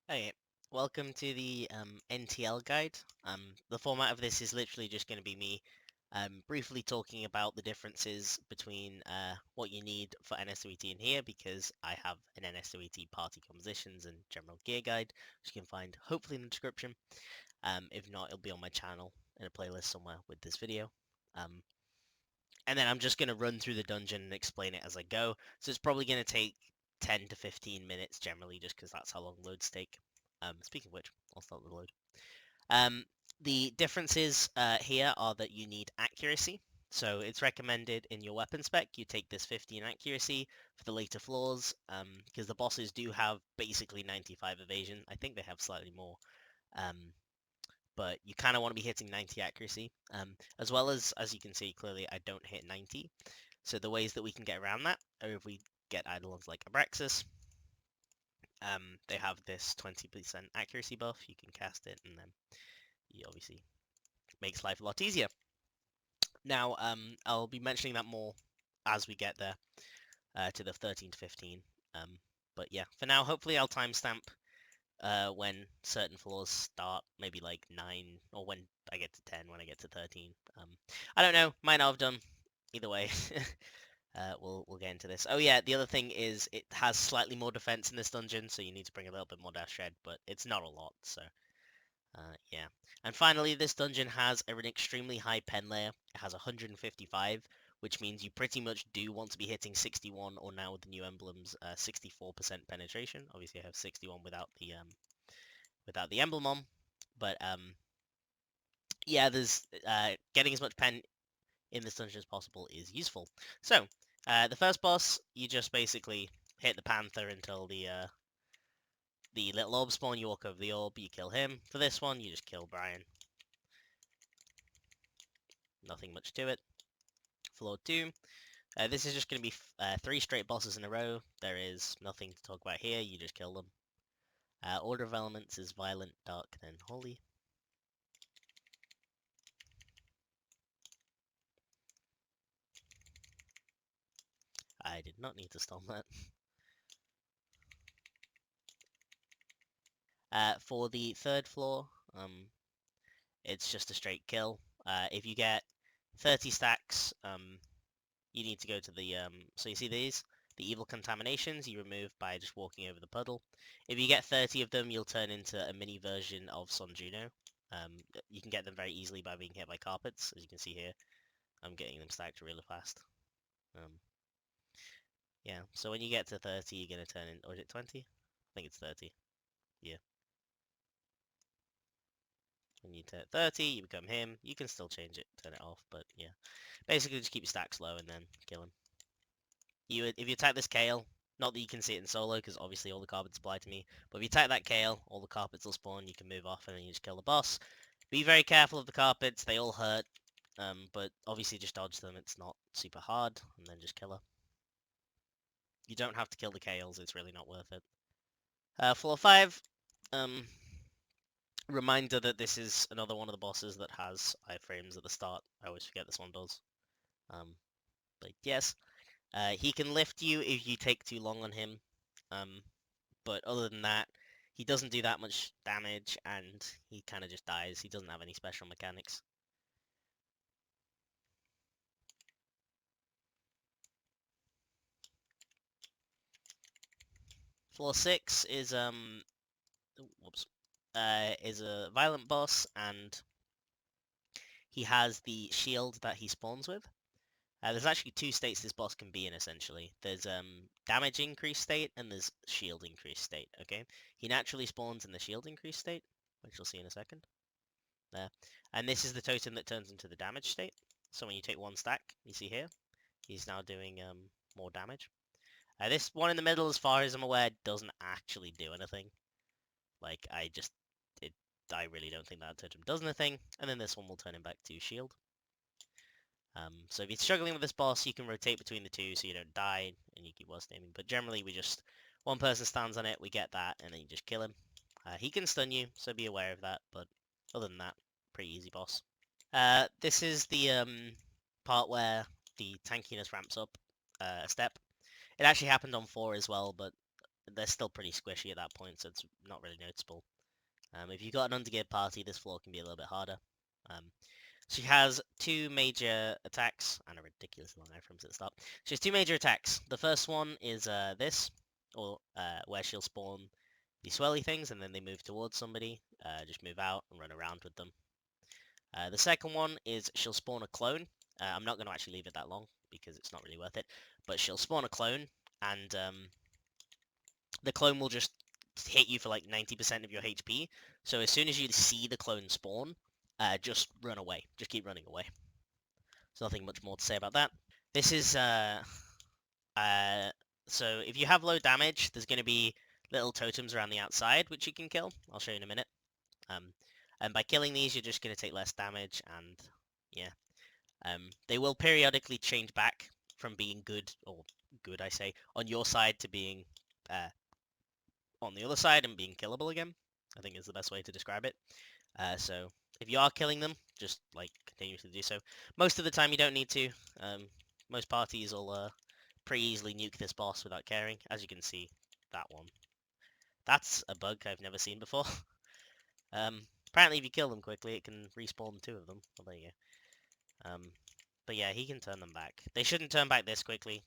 Hey, welcome to the NTL guide. The format of this is literally just going to be me briefly talking about the differences between what you need for NSWT in here, because I have an NSWT party compositions and general gear guide, which you can find hopefully in the description. If not, it'll be on my channel in a playlist somewhere with this video. Um, and then I'm just going to run through the dungeon and explain it as I go. So it's probably going to take 10 to 15 minutes generally, just because that's how long loads take. Speaking of which, I'll start the load. Um, the differences here are that you need accuracy. So it's recommended in your weapon spec you take this 15 accuracy for the later floors, because the bosses do have basically 95 evasion. I think they have slightly more. Um, but you kind of want to be hitting 90 accuracy. As well as you can see clearly, I don't hit 90. So the ways that we can get around that are if we get eidolons like Abraxas. They have this 20% accuracy buff. You can cast it, and then you obviously makes life a lot easier. Now, I'll be mentioning that more as we get there to the 13 to 15. But yeah, for now, hopefully I'll timestamp when certain floors start, maybe like 9, or when I get to 10, when I get to 13. I don't know, might not have done. Either way, we'll get into this. Oh yeah, the other thing is it has slightly more defense in this dungeon, so you need to bring a little bit more dash shred, but it's not a lot, so yeah. And finally, this dungeon has an extremely high pen layer. It has 155, which means you pretty much do want to be hitting 61, or now with the new emblems, 64% penetration. Obviously, I have 61 without the emblem on, but yeah, there's getting as much pen in this dungeon as possible is useful. So, the first boss, you just basically hit the panther until the little orb spawn. You walk over the orb, you kill him. For this one, you just kill Brian. Nothing much to it. Floor 2. This is just going to be 3 straight bosses in a row. There is nothing to talk about here. You just kill them. Order of Elements is Violent, Dark, then Holy. I did not need to storm that. For the third floor, it's just a straight kill. If you get 30 stacks, you need to go to the, so you see these? The evil contaminations you remove by just walking over the puddle. If you get 30 of them, you'll turn into a mini version of Son Juno. You can get them very easily by being hit by carpets, as you can see here. I'm getting them stacked really fast. Yeah, so when you get to 30, you're going to turn in, or is it 20? I think it's 30. Yeah. When you turn 30, you become him. You can still change it, turn it off, but yeah. Basically, just keep your stacks low and then kill him. If you attack this Kale, not that you can see it in solo, because obviously all the carpets apply to me, but if you attack that Kale, all the carpets will spawn, you can move off, and then you just kill the boss. Be very careful of the carpets, they all hurt, but obviously just dodge them, it's not super hard, and then just kill her. You don't have to kill the Kales, it's really not worth it. Floor 5, reminder that this is another one of the bosses that has iframes at the start. I always forget this one does. But yes, he can lift you if you take too long on him. But other than that, he doesn't do that much damage, and he kind of just dies. He doesn't have any special mechanics. Floor 6 is a violent boss, and he has the shield that he spawns with. There's actually 2 states this boss can be in, essentially. There's damage increase state, and there's shield increase state, okay? He naturally spawns in the shield increase state, which we'll see in a second. There. And this is the totem that turns into the damage state. So when you take 1 stack, you see here, he's now doing more damage. This one in the middle, as far as I'm aware, doesn't actually do anything. Like, I really don't think that totem does anything. And then this one will turn him back to shield. So if you're struggling with this boss, you can rotate between the two so you don't die and you keep worst naming. But generally, one person stands on it, we get that, and then you just kill him. He can stun you, so be aware of that. But other than that, pretty easy boss. This is the part where the tankiness ramps up a step. It actually happened on 4 as well, but they're still pretty squishy at that point, so it's not really noticeable. If you've got an undergeared party, this floor can be a little bit harder. Um, she has two major attacks and a ridiculously long iframes at the start. She has two major attacks. The first one is this, or where she'll spawn these swirly things, and then they move towards somebody. Just move out and run around with them. The second one is she'll spawn a clone. I'm not going to actually leave it that long because it's not really worth it. But she'll spawn a clone, and the clone will just hit you for like 90% of your HP. So as soon as you see the clone spawn, just run away. Just keep running away. There's nothing much more to say about that. This is so if you have low damage, there's going to be little totems around the outside which you can kill. I'll show you in a minute. And by killing these, you're just going to take less damage, and yeah. They will periodically change back from being good, or good I say, on your side to being on the other side and being killable again, I think is the best way to describe it. So if you are killing them, just like continuously do so. Most of the time you don't need to. Most parties will pretty easily nuke this boss without caring. As you can see, that one. That's a bug I've never seen before. Apparently if you kill them quickly, it can respawn two of them. Well, there you go. But yeah, he can turn them back. They shouldn't turn back this quickly.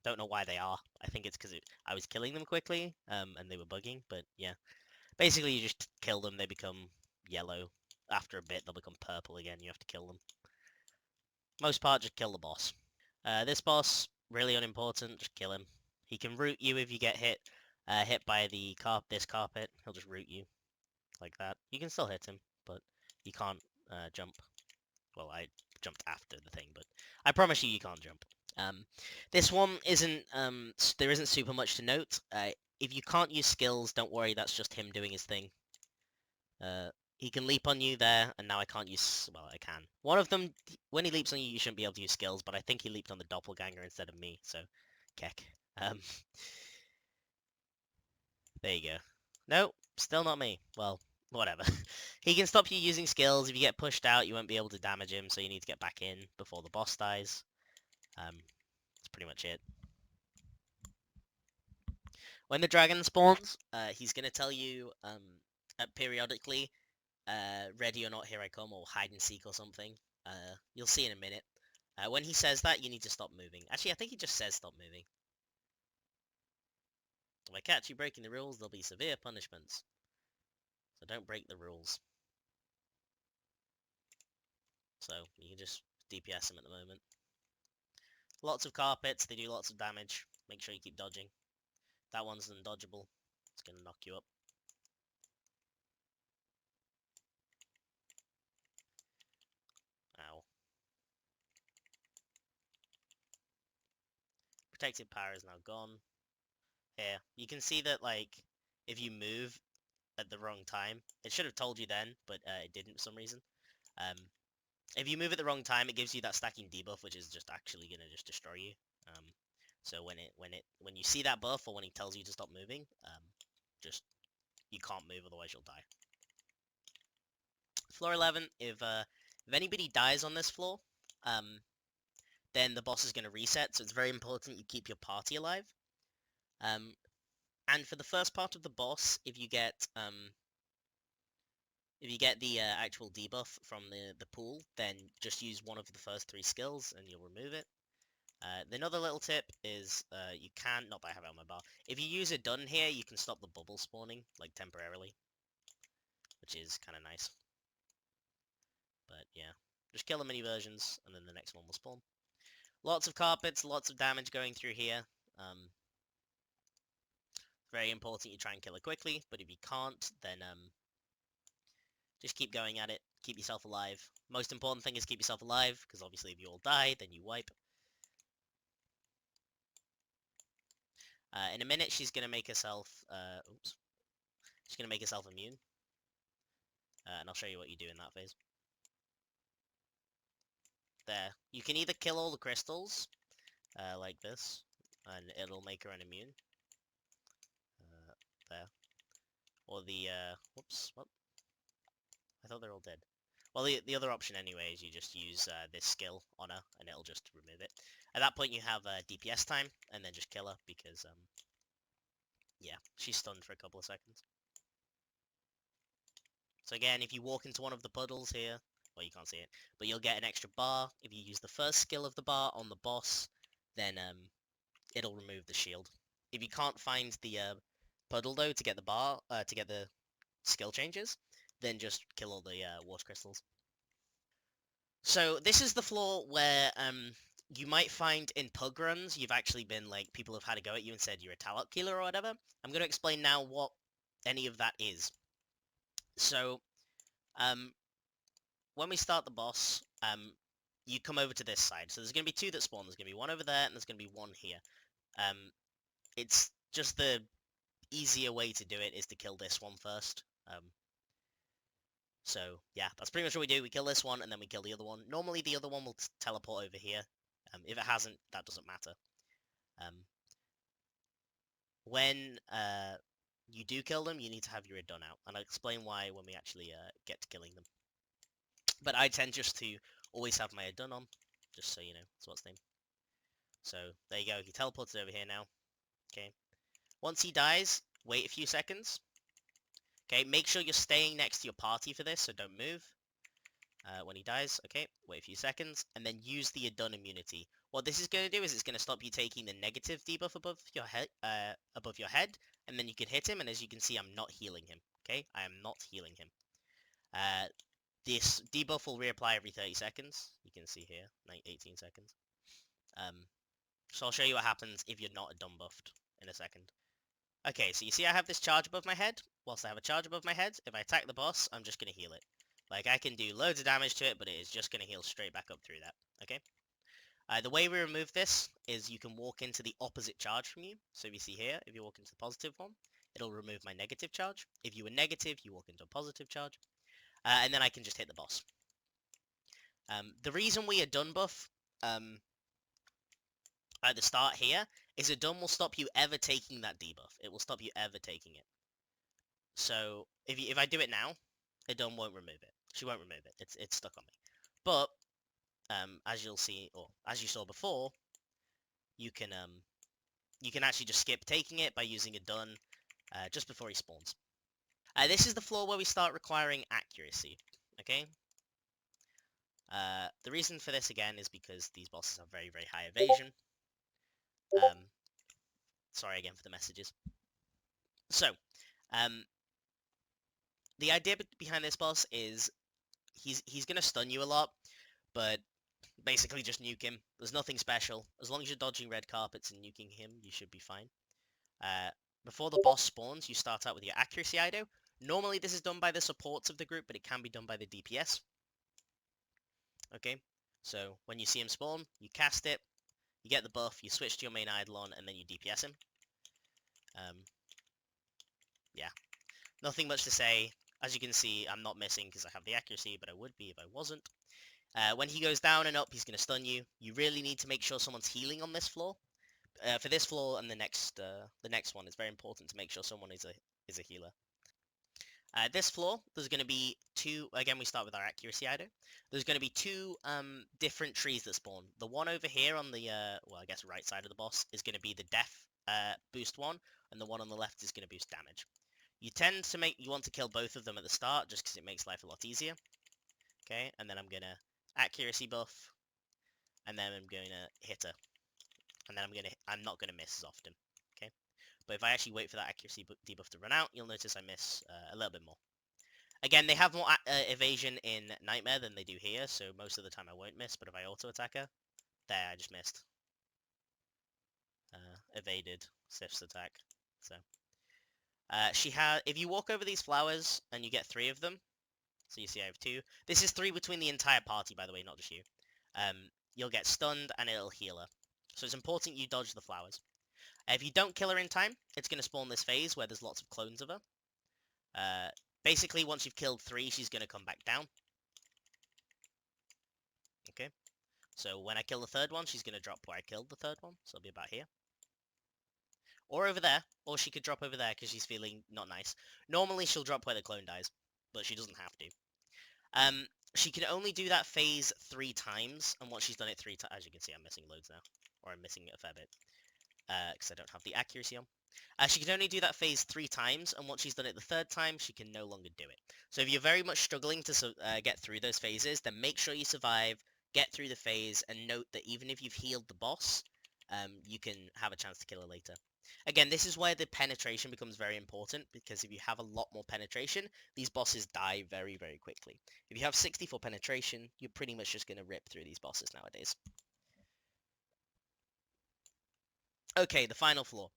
Don't know why they are. I think it's because I was killing them quickly, and they were bugging. But yeah, basically you just kill them. They become yellow. After a bit, they'll become purple again. You have to kill them. Most part, just kill the boss. This boss, really unimportant. Just kill him. He can root you if you get hit by this carpet. He'll just root you like that. You can still hit him, but you can't jump. Well, I jumped after the thing, but I promise you can't jump. This one isn't, there isn't super much to note. If you can't use skills, don't worry, that's just him doing his thing. He can leap on you there, and now I can't use, well, I can. One of them, when he leaps on you, you shouldn't be able to use skills, but I think he leaped on the doppelganger instead of me, so, keck. There you go. No, still not me. Well, whatever. He can stop you using skills. If you get pushed out, you won't be able to damage him, so you need to get back in before the boss dies. That's pretty much it. When the dragon spawns, he's going to tell you periodically, ready or not, here I come, or hide and seek or something. You'll see in a minute. When he says that, you need to stop moving. Actually, I think he just says stop moving. If I catch you breaking the rules, there'll be severe punishments. So don't break the rules. So you can just DPS him at the moment. Lots of carpets, they do lots of damage. Make sure you keep dodging. That one's undodgeable. It's going to knock you up. Ow. Protective power is now gone. Here, you can see that, like, if you move at the wrong time, it should have told you then, but it didn't for some reason. If you move at the wrong time, it gives you that stacking debuff, which is just actually going to just destroy you. So when you see that buff, or when he tells you to stop moving, just, you can't move, otherwise you'll die. Floor 11, if anybody dies on this floor, then the boss is going to reset, so it's very important you keep your party alive. And for the first part of the boss, if you get the actual debuff from the pool, then just use one of the first 3 skills and you'll remove it. Another little tip is you can, not that I have it on my bar, if you use a dun here, you can stop the bubble spawning, like temporarily, which is kind of nice. But yeah, just kill the mini versions and then the next one will spawn. Lots of carpets, lots of damage going through here. Very important you try and kill it quickly, but if you can't, then just keep going at it, keep yourself alive. Most important thing is keep yourself alive, because obviously if you all die, then you wipe. In a minute, she's going to make herself, she's going to make herself immune. And I'll show you what you do in that phase. There. You can either kill all the crystals, like this, and it'll make her an immune. There. Or the, whoops, what? I thought they're all dead. Well, the other option anyway is you just use this skill on her, and it'll just remove it. At that point, you have DPS time, and then just kill her, because Yeah, she's stunned for a couple of seconds. So again, if you walk into one of the puddles here, well, you can't see it, but you'll get an extra bar. If you use the first skill of the bar on the boss, then it'll remove the shield. If you can't find the puddle though to get the bar, to get the skill changes, then just kill all the water crystals. So this is the floor where you might find in pug runs you've actually been like people have had a go at you and said you're a talent killer or whatever. I'm going to explain now what any of that is. So um, when we start the boss, you come over to this side. So there's going to be two that spawn. There's going to be one over there and there's going to be one here. Um, it's just the easier way to do it is to kill this one first. So yeah, that's pretty much what we do. We kill this one and then we kill the other one. Normally the other one will teleport over here. If it hasn't, that doesn't matter. Um, when you do kill them, you need to have your done out, and I'll explain why when we actually get to killing them. But I tend just to always have my done on, just so you know. So what's the name? So there you go. He teleported over here now. Okay. Once he dies, wait a few seconds. Okay. Make sure you're staying next to your party for this, so don't move. When he dies, okay, wait a few seconds, and then use the Adun immunity. What this is going to do is it's going to stop you taking the negative debuff above your head, and then you can hit him, and as you can see, I'm not healing him, okay? I am not healing him. This debuff will reapply every 30 seconds. You can see here, like 18 seconds. So I'll show you what happens if you're not Adun buffed in a second. Okay, so you see I have this charge above my head? Whilst I have a charge above my head, if I attack the boss, I'm just going to heal it. Like, I can do loads of damage to it, but it is just going to heal straight back up through that, okay? The way we remove this is you can walk into the opposite charge from you. So if you see here, if you walk into the positive one, it'll remove my negative charge. If you were negative, you walk into a positive charge. And then I can just hit the boss. The reason we are done buff at the start here is a done will stop you ever taking that debuff. It will stop you ever taking it. So if I do it now, Adon won't remove it. She won't remove it. It's stuck on me. But as you'll see, or as you saw before, you can actually just skip taking it by using Adon just before he spawns. This is the floor where we start requiring accuracy. Okay. The reason for this again is because these bosses have very high evasion. Sorry again for the messages. So, the idea behind this boss is he's gonna stun you a lot, but basically just nuke him. There's nothing special. As long as you're dodging red carpets and nuking him, you should be fine. Before the boss spawns, you start out with your accuracy IDO. Normally this is done by the supports of the group, but it can be done by the DPS. Okay, so when you see him spawn, you cast it, you get the buff, you switch to your main Eidolon, and then you DPS him. Yeah, nothing much to say. As you can see, I'm not missing because I have the accuracy, but I would be if I wasn't. When he goes down and up, he's going to stun you. You really need to make sure someone's healing on this floor. For this floor and the next one, it's very important to make sure someone is a healer. This floor, there's going to be two. Again, we start with our accuracy item. There's going to be two different trees that spawn. The one over here on the well, I guess right side of the boss is going to be the death boost one, and the one on the left is going to boost damage. You want to kill both of them at the start just because it makes life a lot easier. Okay, and then I'm gonna accuracy buff, and then I'm going to hit her, and then I'm not gonna miss as often. Okay, but if I actually wait for that accuracy debuff to run out, you'll notice I miss a little bit more. Again, they have more evasion in Nightmare than they do here, so most of the time I won't miss. But if I auto attack her, there I just missed. Evaded Sif's attack. So if you walk over these flowers and you get 3 of them, so you see I have 2. This is 3 between the entire party, by the way, not just you. You'll get stunned and it'll heal her. So it's important you dodge the flowers. If you don't kill her in time, it's going to spawn this phase where there's lots of clones of her. Basically, once you've killed 3, she's going to come back down. Okay. So when I kill the 3rd one, she's going to drop where I killed the 3rd one. So it'll be about here. Or over there. Or she could drop over there because she's feeling not nice. Normally, she'll drop where the clone dies. But she doesn't have to. She can only do that phase 3 times. And once she's done it 3 times... As you can see, I'm missing loads now. Or I'm missing a fair bit. because I don't have the accuracy on. She can only do that phase 3 times, and once she's done it the third time, she can no longer do it. So if you're very much struggling to get through those phases, then make sure you survive, get through the phase, and note that even if you've healed the boss, you can have a chance to kill her later. Again, this is where the penetration becomes very important, because if you have a lot more penetration, these bosses die very, very quickly. If you have 64 penetration, you're pretty much just going to rip through these bosses nowadays. Okay, the final floor.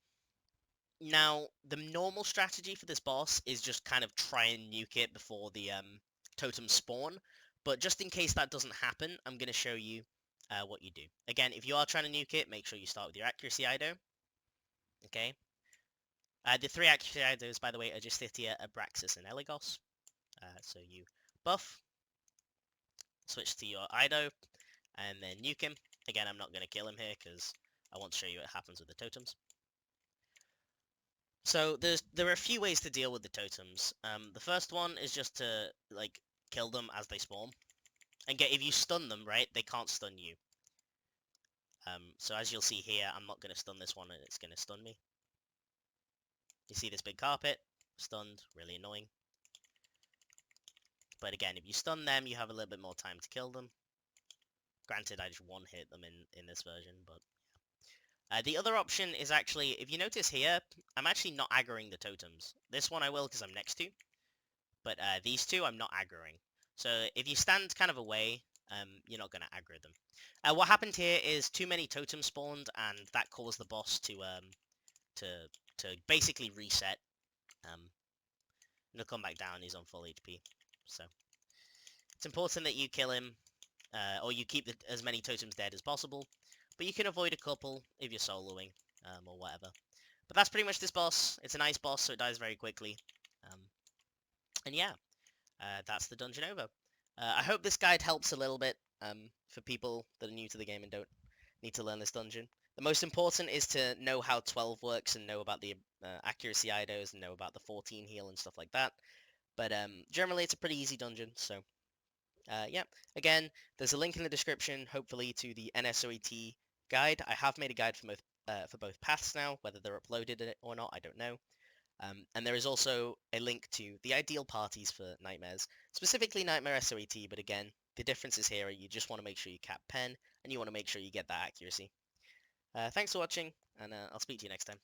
Now, the normal strategy for this boss is just kind of try and nuke it before the totems spawn. But just in case that doesn't happen, I'm going to show you what you do. Again, if you are trying to nuke it, make sure you start with your accuracy Ido. Okay. The 3 accuracy Idos, by the way, are Justitia, Abraxas, and Eligos. So you buff, switch to your Ido, and then nuke him. Again, I'm not going to kill him here because I want to show you what happens with the totems. So there are a few ways to deal with the totems. The first one is just to like kill them as they spawn, and if you stun them, right, they can't stun you. So as you'll see here, I'm not going to stun this one, and it's going to stun me. You see this big carpet, stunned, really annoying. But again, if you stun them, you have a little bit more time to kill them. Granted, I just one-hit them in this version, but the other option is actually, if you notice here, I'm actually not aggroing the totems. This one I will because I'm next to, but these two I'm not aggroing. So if you stand kind of away, you're not going to aggro them. What happened here is too many totems spawned, and that caused the boss to basically reset. He'll come back down. He's on full HP. So it's important that you kill him, or you keep as many totems dead as possible. But you can avoid a couple if you're soloing, or whatever. But that's pretty much this boss. It's a nice boss, so it dies very quickly. And yeah, that's the dungeon over. I hope this guide helps a little bit for people that are new to the game and don't need to learn this dungeon. The most important is to know how 12 works and know about the accuracy Idos and know about the 14 heal and stuff like that. But generally, it's a pretty easy dungeon, so yeah. Again, there's a link in the description, hopefully, to the NSOET guide. I have made a guide for both paths now. Whether they're uploaded or not, I don't know. And there is also a link to the ideal parties for Nightmares, specifically Nightmare SOET, but again, the differences here are you just want to make sure you cap pen, and you want to make sure you get that accuracy. Thanks for watching, and I'll speak to you next time.